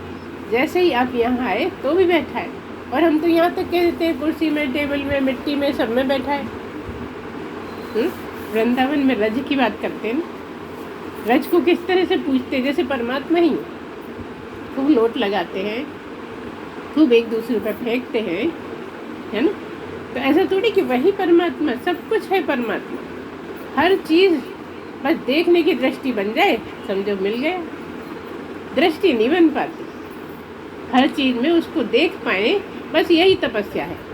जैसे ही आप यहाँ आए तो भी बैठा है। और हम तो यहाँ तक कहते हैं कुर्सी में, टेबल में, मिट्टी में, सब में बैठा है। वृंदावन में रज की बात करते हैं ना, रज को किस तरह से पूछते हैं जैसे परमात्मा ही। खूब लोट लगाते हैं, खूब एक दूसरे पर फेंकते हैं, है ना। तो ऐसा थोड़ी कि वही परमात्मा, सब कुछ है परमात्मा। हर चीज़ बस देखने की दृष्टि बन जाए, समझो मिल गया। दृष्टि नहीं बन पाती, हर चीज़ में उसको देख पाए, बस यही तपस्या है।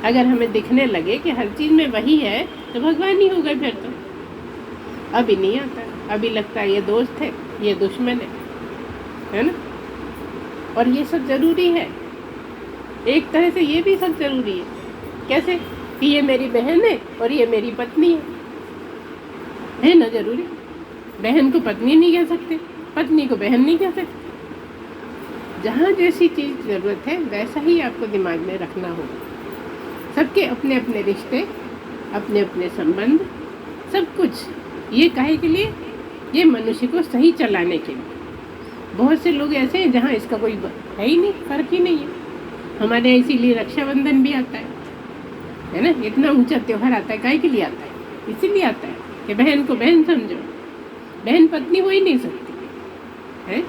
अगर हमें दिखने लगे कि हर चीज़ में वही है तो भगवान ही हो गए फिर तो। अभी नहीं आता, अभी लगता है ये दोस्त है, ये दुश्मन है ना। और ये सब ज़रूरी है, एक तरह से ये भी सब ज़रूरी है। कैसे कि ये मेरी बहन है और ये मेरी पत्नी है ना। ज़रूरी, बहन को पत्नी नहीं कह सकते, पत्नी को बहन नहीं कह सकते। जहाँ जैसी चीज़ ज़रूरत है वैसा ही आपको दिमाग में रखना होगा। सबके अपने अपने रिश्ते, अपने अपने संबंध, सब कुछ ये काहे के लिए? ये मनुष्य को सही चलाने के लिए। बहुत से लोग ऐसे हैं जहाँ इसका कोई है ही नहीं, फर्क ही नहीं है। हमारे इसीलिए रक्षाबंधन भी आता है ना। इतना ऊंचा त्यौहार आता है, काहे के लिए आता है? इसीलिए आता है कि बहन को बहन समझो। बहन पत्नी हो ही नहीं सकती है।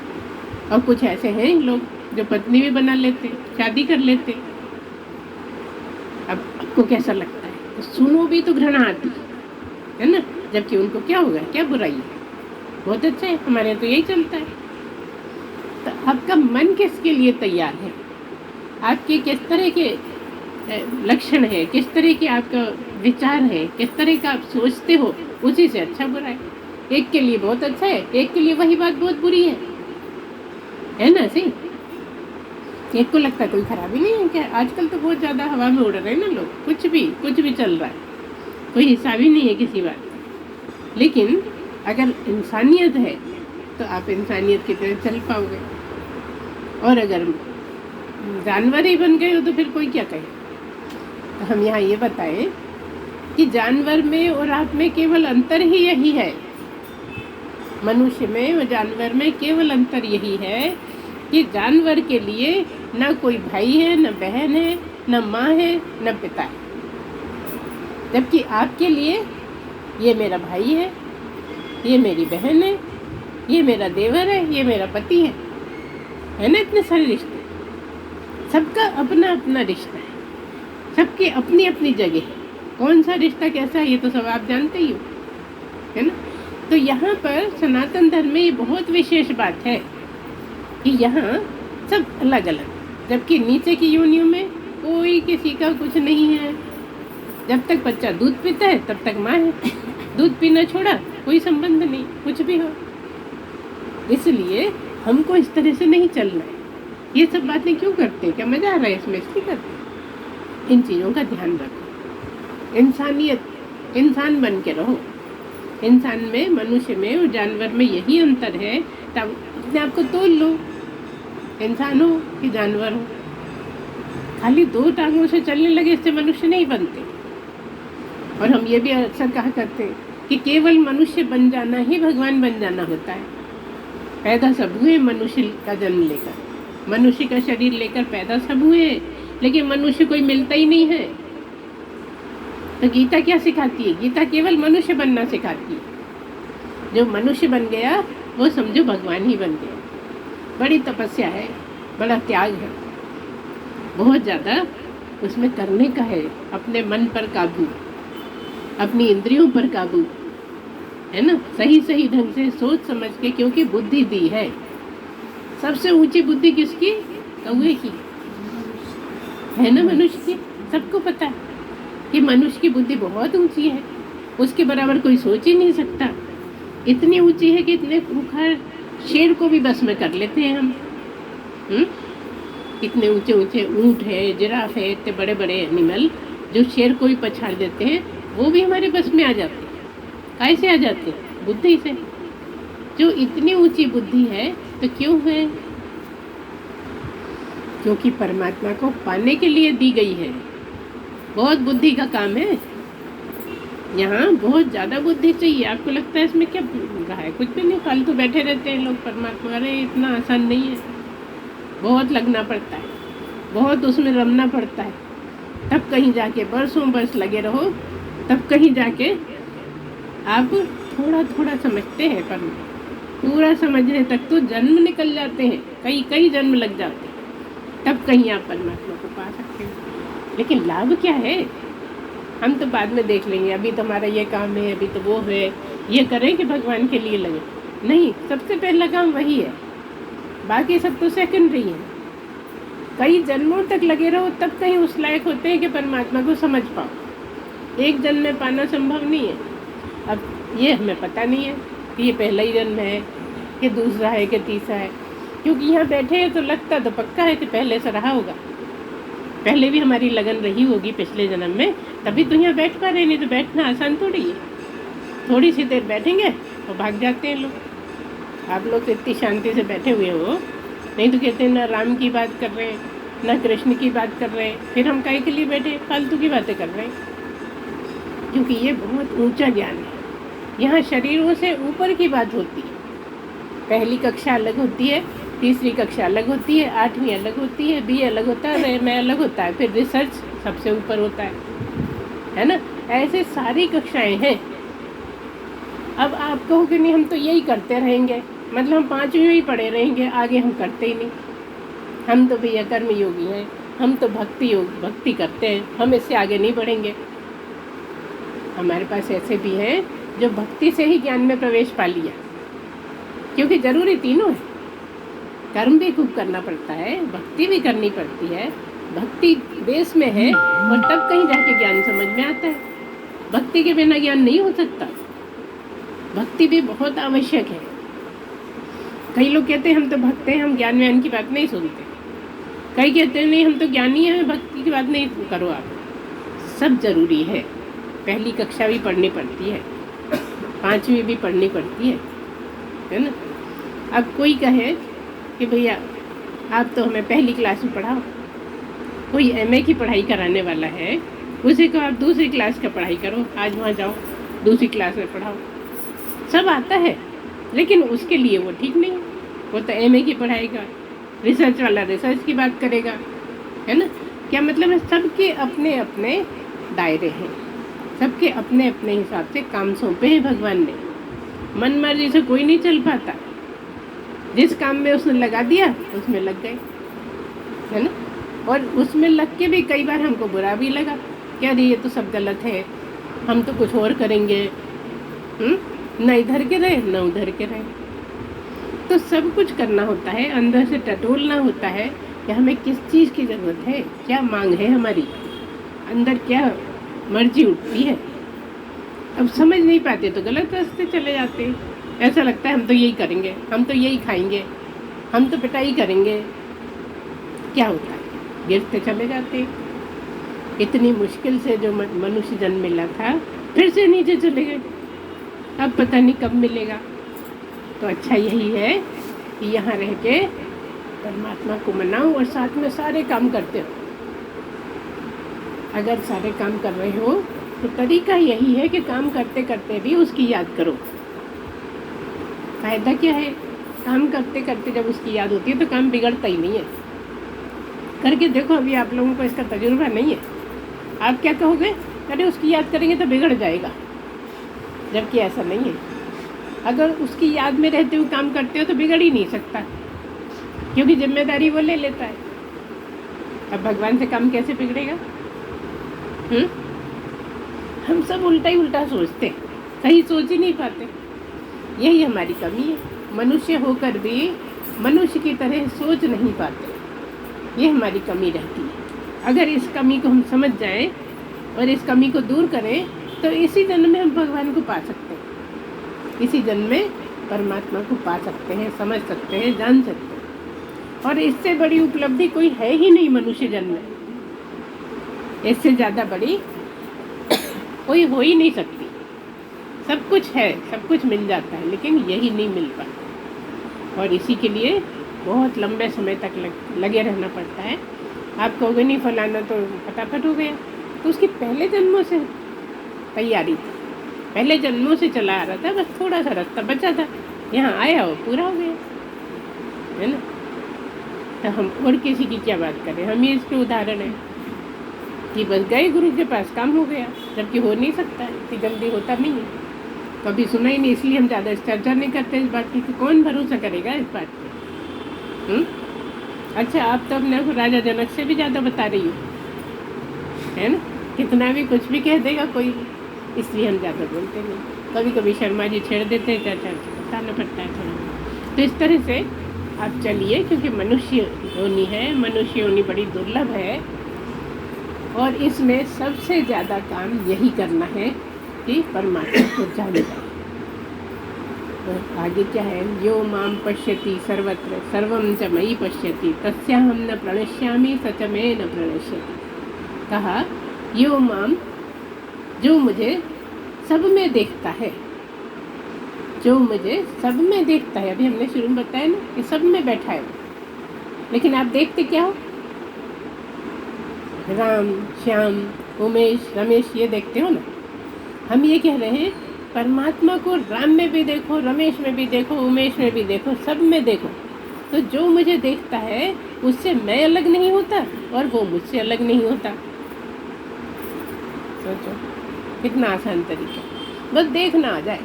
और कुछ ऐसे हैं लोग जो पत्नी भी बना लेते, शादी कर लेते। अब आपको कैसा लगता है? तो सुनो भी तो घृणा आती है। है ना, जबकि उनको क्या होगा, क्या बुराई है, बहुत अच्छा है, हमारे यहाँ तो यही चलता है। तो आपका मन किसके लिए तैयार है, आपके किस तरह के लक्षण है, किस तरह के आपका विचार है, किस तरह का आप सोचते हो, उसी से अच्छा बुरा है। एक के लिए बहुत अच्छा है, एक के लिए वही बात बहुत बुरी है ना। सही, एक को लगता है कोई खराबी नहीं है क्या। आजकल तो बहुत ज़्यादा हवा में उड़ रहे हैं ना लोग, कुछ भी चल रहा है, कोई हिसाब ही नहीं है किसी बात का। लेकिन अगर इंसानियत है तो आप इंसानियत की तरह चल पाओगे, और अगर जानवर ही बन गए हो तो फिर कोई क्या कहे। तो हम यहाँ ये बताएं कि जानवर में और आप में केवल अंतर ही यही है, मनुष्य में और जानवर में केवल अंतर यही है कि जानवर के लिए ना कोई भाई है, ना बहन है, ना माँ है, ना पिता है, जबकि आपके लिए ये मेरा भाई है, ये मेरी बहन है, ये मेरा देवर है, ये मेरा पति है ना। इतने सारे रिश्ते, सबका अपना अपना रिश्ता है, सबकी अपनी अपनी जगह है। कौन सा रिश्ता कैसा है ये तो सब आप जानते ही हो, है ना। तो यहाँ पर सनातन धर्म में ये बहुत विशेष बात है कि यहाँ सब अलग अलग, जबकि नीचे की योनियों में कोई किसी का कुछ नहीं है। जब तक बच्चा दूध पीता है तब तक माँ है, दूध पीना छोड़ा कोई संबंध नहीं, कुछ भी हो। इसलिए हमको इस तरह से नहीं चलना है। ये सब बातें क्यों करते हैं, क्या मजा आ रहा है इसमें, इसलिए करते हैं। इन चीज़ों का ध्यान रखो, इंसानियत, इंसान बन के रहो। इंसान में, मनुष्य में और जानवर में यही अंतर है। तब अपने आप को तोल लो, इंसान हो कि जानवर हो। खाली दो टांगों से चलने लगे इससे मनुष्य नहीं बनते। और हम ये भी अक्सर कहा करते हैं कि केवल मनुष्य बन जाना ही भगवान बन जाना होता है। पैदा सब हुए मनुष्य का जन्म लेकर, मनुष्य का शरीर लेकर पैदा सब हुए, लेकिन मनुष्य कोई मिलता ही नहीं है। तो गीता क्या सिखाती है, गीता केवल मनुष्य बनना सिखाती है। जो मनुष्य बन गया वो समझो भगवान ही बन गया। बड़ी तपस्या है, बड़ा त्याग है, बहुत ज़्यादा उसमें करने का है। अपने मन पर काबू, अपनी इंद्रियों पर काबू, है ना, सही सही ढंग से सोच समझ के, क्योंकि बुद्धि दी है। सबसे ऊंची बुद्धि किसकी, कौवे की, है ना, मनुष्य की। सबको पता है कि मनुष्य की बुद्धि बहुत ऊंची है, उसके बराबर कोई सोच ही नहीं सकता। इतनी ऊंची है कि इतने खूंखार शेर को भी बस में कर लेते हैं हम। इतने ऊंचे ऊंचे ऊंट है, जिराफ है, इतने बड़े बड़े एनिमल जो शेर को भी पछाड़ देते हैं, वो भी हमारे बस में आ जाते हैं। कैसे आ जाते हैं, बुद्धि से। जो इतनी ऊंची बुद्धि है तो क्यों है, क्योंकि परमात्मा को पाने के लिए दी गई है। बहुत बुद्धि का काम है, यहाँ बहुत ज़्यादा बुद्धि चाहिए। आपको लगता है इसमें क्या रहा है, कुछ भी नहीं, फालतू बैठे रहते हैं लोग परमात्मा। अरे इतना आसान नहीं है, बहुत लगना पड़ता है, बहुत उसमें रमना पड़ता है। तब कहीं जाके बरसों बरस लगे रहो, तब कहीं जाके आप थोड़ा थोड़ा समझते हैं। पर पूरा समझने तक तो जन्म निकल जाते हैं, कई जन्म लग जाते हैं, तब कहीं आप परमात्मा को पा सकते हैं। लेकिन लाभ क्या है, हम तो बाद में देख लेंगे, अभी तो हमारा ये काम है, अभी तो वो है, ये करें कि भगवान के लिए लगे। नहीं, सबसे पहला काम वही है, बाकी सब तो सेकेंडरी है। कई जन्मों तक लगे रहो तब कहीं उस लायक होते हैं कि परमात्मा को समझ पाओ। एक जन्म में पाना संभव नहीं है। अब ये हमें पता नहीं है कि ये पहला ही जन्म है कि दूसरा है कि तीसरा है, क्योंकि यहाँ बैठे हैं तो लगता तो पक्का है कि पहले से रहा होगा, पहले भी हमारी लगन रही होगी पिछले जन्म में, तभी तो यहाँ बैठ पा रहे। नहीं तो बैठना आसान थोड़ी है, थोड़ी सी देर बैठेंगे और भाग जाते हैं लोग। आप लोग तो इतनी शांति से बैठे हुए हो, नहीं तो कहते हैं ना राम की बात कर रहे हैं, ना कृष्ण की बात कर रहे हैं, फिर हम काहे के लिए बैठे, फालतू की बातें कर रहे हैं। क्योंकि ये बहुत ऊंचा ज्ञान है, यहाँ शरीरों से ऊपर की बात होती है। पहली कक्षा अलग होती है, तीसरी कक्षा अलग होती है, 8वीं अलग होती है, बी अलग होता है, एम अलग होता है, फिर रिसर्च सबसे ऊपर होता है ना। ऐसे सारी कक्षाएं हैं। अब आप कहोगे नहीं हम तो यही करते रहेंगे, मतलब हम 5वीं ही पढ़े रहेंगे, आगे हम करते ही नहीं। हम तो भैया कर्म योगी हैं, हम तो भक्ति करते हैं, हम इससे आगे नहीं बढ़ेंगे। हमारे पास ऐसे भी हैं जो भक्ति से ही ज्ञान में प्रवेश पा लिया, क्योंकि जरूरी तीनों है। कर्म भी खूब करना पड़ता है, भक्ति भी करनी पड़ती है। भक्ति बेस में है और तब कहीं जाके ज्ञान समझ में आता है। भक्ति के बिना ज्ञान नहीं हो सकता। भक्ति भी बहुत आवश्यक है। कई लोग कहते हैं हम तो भक्त हैं, हम ज्ञान व्यान की बात नहीं सुनते। कई कहते हैं नहीं हम तो ज्ञानी हैं, भक्ति की बात नहीं करो आप। सब जरूरी है। पहली कक्षा भी पढ़नी पड़ती है, 5वीं भी पढ़नी पड़ती है ना। अब कोई कहे कि भैया आप तो हमें पहली क्लास में पढ़ाओ, कोई MA की पढ़ाई कराने वाला है, उसे कहो आप दूसरी क्लास का पढ़ाई करो, आज वहाँ जाओ दूसरी क्लास में पढ़ाओ। सब आता है, लेकिन उसके लिए वो ठीक नहीं है। वो तो MA की पढ़ाएगा, रिसर्च वाला रिसर्च की बात करेगा, है ना। क्या मतलब है, सबके अपने अपने दायरे हैं, सबके अपने अपने हिसाब से काम सौंपे हैं भगवान ने। मन मर्जी से कोई नहीं चल पाता। जिस काम में उसने लगा दिया उसमें लग गए, है ना। और उसमें लग के भी कई बार हमको बुरा भी लगा, क्या ये तो सब गलत है, हम तो कुछ और करेंगे। न इधर के रहे न उधर के रहे। तो सब कुछ करना होता है, अंदर से टटोलना होता है कि हमें किस चीज़ की ज़रूरत है, क्या मांग है हमारी, अंदर क्या मर्जी उठती है। अब समझ नहीं पाते तो गलत रास्ते चले जाते हैं। ऐसा लगता है हम तो यही करेंगे, हम तो यही खाएंगे, हम तो पिटाई करेंगे। क्या होता है, गिरते चले जाते हैं। इतनी मुश्किल से जो मनुष्य जन्म मिला था फिर से नीचे चले गए। अब पता नहीं कब मिलेगा। तो अच्छा यही है कि यहाँ रह के परमात्मा को मनाओ और साथ में सारे काम करते हो। अगर सारे काम कर रहे हो तो तरीका यही है कि काम करते करते भी उसकी याद करो। फायदा क्या है, काम करते करते जब उसकी याद होती है तो काम बिगड़ता ही नहीं है। करके देखो, अभी आप लोगों को इसका तजुर्बा नहीं है। आप क्या कहोगे, अरे उसकी याद करेंगे तो बिगड़ जाएगा, जबकि ऐसा नहीं है। अगर उसकी याद में रहते हुए काम करते हो तो बिगड़ ही नहीं सकता, क्योंकि जिम्मेदारी वो ले लेता है। अब भगवान से काम कैसे बिगड़ेगा? हम सब उल्टा ही उल्टा सोचते, सही सोच ही नहीं पाते। यही हमारी कमी है। मनुष्य होकर भी मनुष्य की तरह सोच नहीं पाते, ये हमारी कमी रहती है। अगर इस कमी को हम समझ जाएं और इस कमी को दूर करें तो इसी जन्म में हम भगवान को पा सकते हैं, इसी जन्म में परमात्मा को पा सकते हैं, समझ सकते हैं, जान सकते हैं। और इससे बड़ी उपलब्धि कोई है ही नहीं मनुष्य जन्म में। इससे ज़्यादा बड़ी कोई हो ही नहीं सकती। सब कुछ है, सब कुछ मिल जाता है, लेकिन यही नहीं मिल पाता। और इसी के लिए बहुत लंबे समय तक लगे रहना पड़ता है। आप कहोगे नहीं फलाना तो फटाफट हो गया, तो उसकी पहले जन्मों से तैयारी थी, पहले जन्मों से चला आ रहा था, बस थोड़ा सा रास्ता बचा था, यहाँ आया वो पूरा हो गया, है ना। तो हम और किसी की क्या बात करें, हम ही इसके उदाहरण हैं कि बस गए गुरु के पास, काम हो गया, जबकि हो नहीं सकता, इतनी जल्दी होता नहीं है। कभी सुना ही नहीं, इसलिए हम ज़्यादा चर्चा नहीं करते इस बात की कि कौन भरोसा करेगा इस बात पर। अच्छा, आप तो अपने को राजा जनक से भी ज़्यादा बता रही हो, है ना। कितना भी कुछ भी कह देगा कोई, इसलिए हम ज़्यादा बोलते नहीं। कभी कभी शर्मा जी छेड़ देते हैं, चाचा बताना पड़ता है थोड़ा। तो इस तरह से आप चलिए, क्योंकि मनुष्य योनि है, मनुष्य योनि बड़ी दुर्लभ है और इसमें सबसे ज़्यादा काम यही करना है कि परमात्मा को जाने जाए। तो आगे क्या है, यो माम पश्यति सर्वत्र सर्वं च मयि पश्यति तस्याहं न प्रणश्यामि स च मे न प्रणश्यति। कहा यो माम, जो मुझे सब में देखता है, जो मुझे सब में देखता है। अभी हमने शुरू में बताया ना कि सब में बैठा है, लेकिन आप देखते क्या हो? राम, श्याम, उमेश, रमेश, ये देखते हो ना। हम ये कह रहे हैं परमात्मा को राम में भी देखो, रमेश में भी देखो, उमेश में भी देखो, सब में देखो। तो जो मुझे देखता है उससे मैं अलग नहीं होता और वो मुझसे अलग नहीं होता। सोचो कितना आसान तरीका, बस देखना आ जाए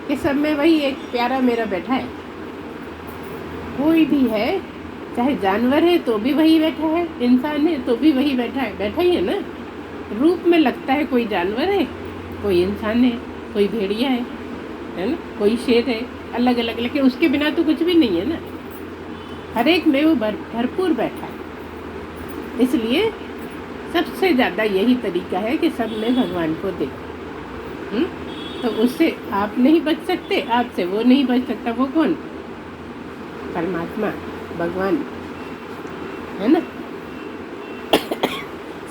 कि सब में वही एक प्यारा मेरा बैठा है। कोई भी है, चाहे जानवर है तो भी वही बैठा है, इंसान है तो भी वही बैठा है, बैठा ही है ना। रूप में लगता है कोई जानवर है, कोई इंसान है, कोई भेड़िया है ना, कोई शेर है, अलग अलग, लेकिन उसके बिना तो कुछ भी नहीं है ना। हर एक में वो भरपूर बैठा है। इसलिए सबसे ज़्यादा यही तरीका है कि सब में भगवान को देखो। तो उससे आप नहीं बच सकते, आपसे वो नहीं बच सकता। वो कौन? परमात्मा, भगवान है ना।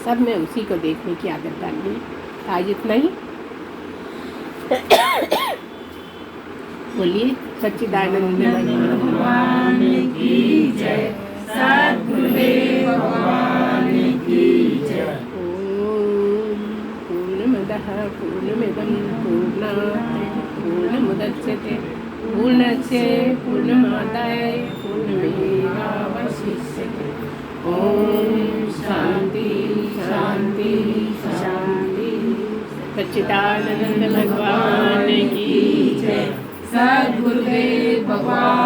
सब में उसी को देखने की आदत डालनी है। आज इतना ही। बोलिए सच्चिदानंद भगवान की जय। सद्गुरुदेव भगवान की जय। ओम पूर्णमदः पूर्णमिदं पूर्णात् पूर्णमुदच्यते पूर्णस्य पूर्णमादाय पूर्णमेवावशिष्यते। ओम शांति शांति शांति। सच्चिदानंद भगवान की जय। सद्गुरुदेव भगवान